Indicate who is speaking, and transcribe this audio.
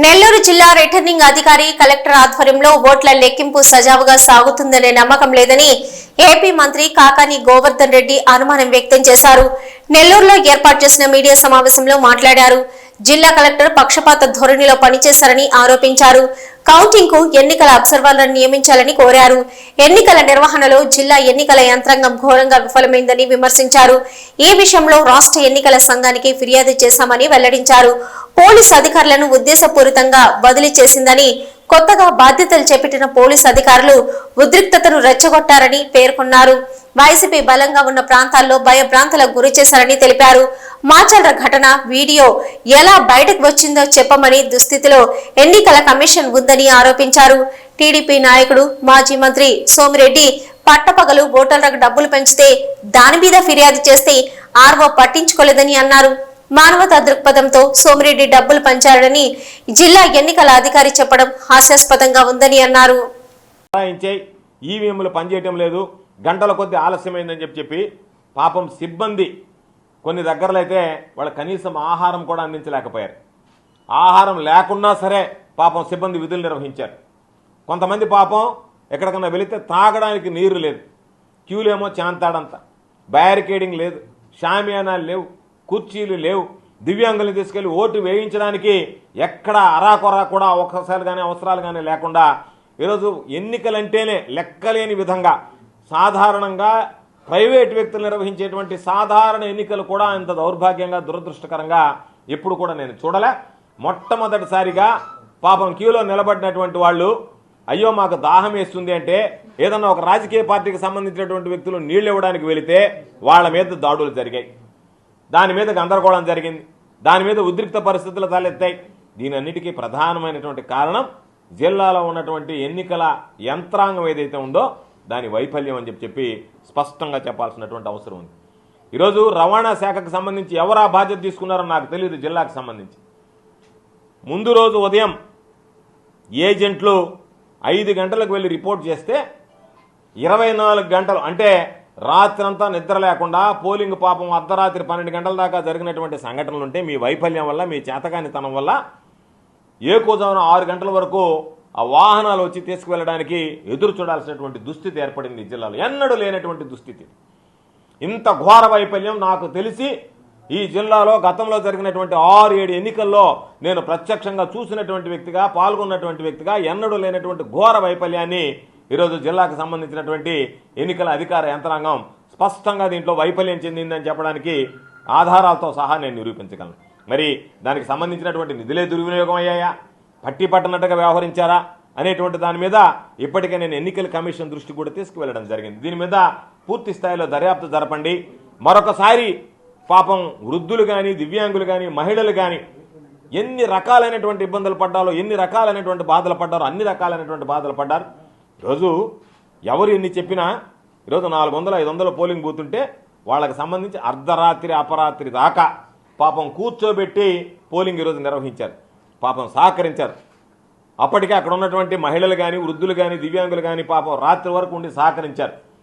Speaker 1: నెల్లూరు జిల్లా రిటర్నింగ్ అధికారి కలెక్టర్ ఆధ్వర్యంలో ఓట్ల లెక్కింపు సజావుగా సాగుతుందనే నమ్మకం లేదని ఏపీ మంత్రి కాకాని గోవర్ధన్ రెడ్డి అనుమానం వ్యక్తం చేశారు. నెల్లూరులో ఏర్పాటు చేసిన మీడియా సమావేశంలో మాట్లాడారు. జిల్లా కలెక్టర్ పక్షపాత ధోరణిలో పనిచేశారని ఆరోపించారు. కౌంటింగ్ కు ఎన్నికల అబ్జర్వర్లను నియమించాలని కోరారు. ఎన్నికల నిర్వహణలో జిల్లా ఎన్నికల యంత్రాంగం ఘోరంగా విఫలమైందని విమర్శించారు. ఈ విషయంలో రాష్ట్ర ఎన్నికల సంఘానికి ఫిర్యాదు చేశామని వెల్లడించారు. పోలీసు అధికారులను ఉద్దేశపూరితంగా బదిలీ చేసిందని, కొత్తగా బాధ్యతలు చేపట్టిన పోలీసు అధికారులు ఉద్రిక్తతను రెచ్చగొట్టారని పేర్కొన్నారు. వైసీపీ బలంగా ఉన్న ప్రాంతాల్లో భయభ్రాంతులకు గురి చేశారని తెలిపారు. మాచర్ల ఘటన వీడియో ఎలా బయటకు వచ్చిందో చెప్పమని దుస్థితిలో ఎన్నికల కమిషన్ ఉందని ఆరోపించారు. టీడీపీ నాయకుడు మాజీ మంత్రి సోమిరెడ్డి పట్టపగలు ఓటర్లకు డబ్బులు పెంచితే దాని మీద ఫిర్యాదు చేస్తే ఆర్వో పట్టించుకోలేదని అన్నారు. మానవతా దృక్పథంతో సోమిరెడ్డి డబ్బులు పంచారని జిల్లా ఎన్నికల అధికారి చెప్పడం హాస్యాస్పదంగా ఉందని అన్నారు.
Speaker 2: ఈవీఎంలు పనిచేయటం లేదు, గంటల కొద్ది ఆలస్యమైందని చెప్పి పాపం సిబ్బంది కొన్ని దగ్గరలో అయితే వాళ్ళు కనీసం ఆహారం కూడా అందించలేకపోయారు. ఆహారం లేకున్నా సరే పాపం సిబ్బంది విధులు నిర్వహించారు. కొంతమంది పాపం ఎక్కడికన్నా వెళితే తాగడానికి నీరు లేదు, క్యూలేమో చాంతాడంత, బ్యారికేడింగ్ లేదు, షామియానాలు లేవు, కుర్చీలు లేవు. దివ్యాంగులను తీసుకెళ్లి ఓటు వేయించడానికి ఎక్కడ అరాకొరా కూడా ఒక్కసారి కానీ అవసరాలు కానీ లేకుండా ఈరోజు ఎన్నికలంటేనే లెక్కలేని విధంగా సాధారణంగా ప్రైవేట్ వ్యక్తులు నిర్వహించేటువంటి సాధారణ ఎన్నికలు కూడా ఇంత దౌర్భాగ్యంగా దురదృష్టకరంగా ఎప్పుడు కూడా నేను చూడలే. మొట్టమొదటిసారిగా పాపం క్యూలో నిలబడినటువంటి వాళ్ళు అయ్యో మాకు దాహం వేస్తుంది అంటే ఏదన్నా ఒక రాజకీయ పార్టీకి సంబంధించినటువంటి వ్యక్తులు నీళ్లు ఇవ్వడానికి వెళితే వాళ్ళ మీద దాడులు జరిగాయి, దాని మీద గందరగోళం జరిగింది, దాని మీద ఉద్రిక్త పరిస్థితులు తలెత్తాయి. దీనన్నిటికీ ప్రధానమైనటువంటి కారణం జిల్లాలో ఉన్నటువంటి ఎన్నికల యంత్రాంగం ఏదైతే ఉందో దాని వైఫల్యం అని చెప్పి స్పష్టంగా చెప్పాల్సినటువంటి అవసరం ఉంది. ఈరోజు రవాణా శాఖకు సంబంధించి ఎవరు ఆ బాధ్యత తీసుకున్నారో నాకు తెలియదు. జిల్లాకు సంబంధించి ముందు రోజు ఉదయం ఏజెంట్లు 5 గంటలకు వెళ్ళి రిపోర్ట్ చేస్తే 24 గంటలు అంటే రాత్రంతా నిద్ర లేకుండా పోలింగ్ పాపం అర్ధరాత్రి 12 గంటల దాకా జరిగినటువంటి సంఘటనలు ఉంటే మీ వైఫల్యం వల్ల, మీ చేతకానితనం వల్ల ఏకోజామున 6 గంటల వరకు ఆ వాహనాలు వచ్చి తీసుకువెళ్ళడానికి ఎదురు చూడాల్సినటువంటి దుస్థితి ఏర్పడింది. జిల్లాలో ఎన్నడూ లేనటువంటి దుస్థితి. ఇంత ఘోర వైఫల్యం నాకు తెలిసి ఈ జిల్లాలో గతంలో జరిగినటువంటి 6-7 ఎన్నికల్లో నేను ప్రత్యక్షంగా చూసినటువంటి వ్యక్తిగా, పాల్గొన్నటువంటి వ్యక్తిగా ఎన్నడూ లేనటువంటి ఘోర వైఫల్యాన్ని ఈరోజు జిల్లాకు సంబంధించినటువంటి ఎన్నికల అధికార యంత్రాంగం స్పష్టంగా దీంట్లో వైఫల్యం చెందిందని చెప్పడానికి ఆధారాలతో సహా నేను నిరూపించగలను. మరి దానికి సంబంధించినటువంటి నిధులే దుర్వినియోగం అయ్యాయా, పట్టి పట్టనట్టుగా వ్యవహరించారా అనేటువంటి దాని మీద ఇప్పటికే నేను ఎన్నికల కమిషన్ దృష్టి కూడా తీసుకువెళ్ళడం జరిగింది. దీని మీద పూర్తి స్థాయిలో దర్యాప్తు జరపండి. మరొకసారి పాపం వృద్ధులు కానీ, దివ్యాంగులు కానీ, మహిళలు కానీ ఎన్ని రకాలైనటువంటి ఇబ్బందులు పడ్డారో, ఎన్ని రకాలైనటువంటి బాధలు పడ్డారో అన్ని రకాలైనటువంటి బాధలు పడ్డారు. ఈరోజు ఎవరు ఎన్ని చెప్పినా ఈరోజు 400-500 పోలింగ్ బూత్ ఉంటే వాళ్ళకి సంబంధించి అర్ధరాత్రి అపరాత్రి దాకా పాపం కూర్చోబెట్టి పోలింగ్ ఈరోజు నిర్వహించారు. పాపం సహకరించారు. అప్పటికే అక్కడ ఉన్నటువంటి మహిళలు కానీ, వృద్ధులు కానీ, దివ్యాంగులు కానీ పాపం రాత్రి వరకు ఉండి సహకరించారు.